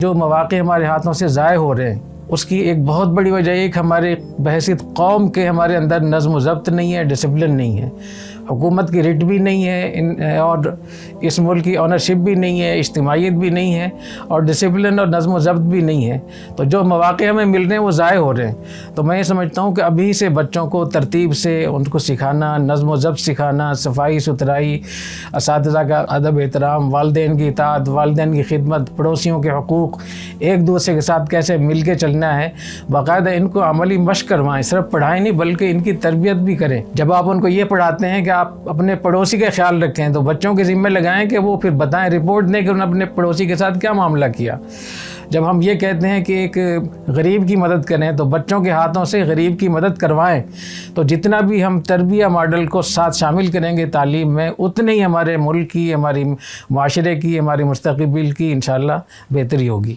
جو مواقع ہمارے ہاتھوں سے ضائع ہو رہے ہیں اس کی ایک بہت بڑی وجہ یہ کہ ہمارے بحیثیت قوم کے ہمارے اندر نظم و ضبط نہیں ہے، ڈسپلن نہیں ہے، حکومت کی رٹ بھی نہیں ہے اور اس ملک کی آنرشپ بھی نہیں ہے، اجتماعیت بھی نہیں ہے اور ڈسپلن اور نظم و ضبط بھی نہیں ہے۔ تو جو مواقع ہمیں مل رہے ہیں وہ ضائع ہو رہے ہیں۔ تو میں یہ سمجھتا ہوں کہ ابھی سے بچوں کو ترتیب سے ان کو سکھانا، نظم و ضبط سکھانا، صفائی ستھرائی، اساتذہ کا ادب احترام، والدین کی اطاعت، والدین کی خدمت، پڑوسیوں کے حقوق، ایک دوسرے کے ساتھ کیسے مل کے چلنا ہے، باقاعدہ ان کو عملی مشق کروائیں، صرف پڑھائیں نہیں بلکہ ان کی تربیت بھی کریں۔ جب آپ ان کو یہ پڑھاتے ہیں کہ آپ اپنے پڑوسی کا خیال رکھیں تو بچوں کے ذمہ لگائیں کہ وہ پھر بتائیں، رپورٹ دیں کہ انہوں نے اپنے پڑوسی کے ساتھ کیا معاملہ کیا۔ جب ہم یہ کہتے ہیں کہ ایک غریب کی مدد کریں تو بچوں کے ہاتھوں سے غریب کی مدد کروائیں، تو جتنا بھی ہم تربیہ ماڈل کو ساتھ شامل کریں گے تعلیم میں، اتنی ہی ہمارے ملک کی، ہماری معاشرے کی، ہماری مستقبل کی انشاءاللہ بہتری ہوگی۔